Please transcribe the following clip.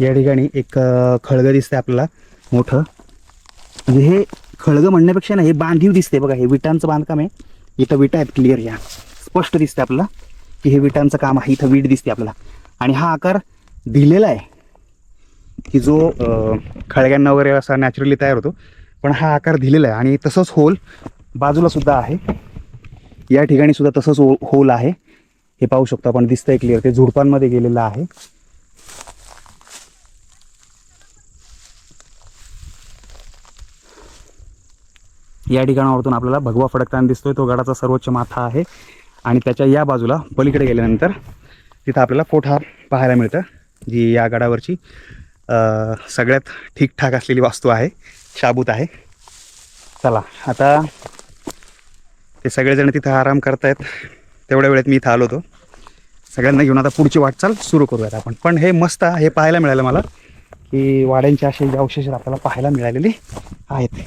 या ठिकाणी एक खळगं दिसतंय आपल्याला मोठं. म्हणजे हे खळगं म्हणण्यापेक्षा ना हे बांधीव दिसते बघा. हे विटांचं बांधकाम आहे. इथं विटा आहेत क्लिअर, या स्पष्ट दिसते आपल्याला की हे विटांचं काम आहे. इथं वीट दिसते आपल्याला. आणि हा आकार दिलेला आहे की जो खळग्यांना वगैरे असा नॅचरली तयार होतो, पण हा आकार दिलेला आहे. आणि तसंच होल बाजूला सुद्धा आहे. या ठिकाणी सुद्धा तसंच होल आहे. हे पाहू शकतो आपण, दिसतंय क्लिअर. ते झुडपांमध्ये गेलेलं आहे. या ठिकाणावरतून आपल्याला भगवा फडकताना दिसतोय. तो गडाचा सर्वोच्च माथा आहे. आणि त्याच्या या बाजूला पलीकडे गेल्यानंतर तिथं आपल्याला कोठा पाहायला मिळतं, जी या गडावरची सगळ्यात ठीकठाक असलेली वास्तू आहे, शाबूत आहे. चला आता ते सगळेजण तिथं आराम करतायत. तेवढ्या वेळेत मी इथं आलो होतो. सगळ्यांना घेऊन आता पुढची वाटचाल सुरू करूयात आपण. पण हे मस्त हे पाहायला मिळालं मला की वाड्यांचे असे जे अवशेष आपल्याला पाहायला मिळालेले आहेत.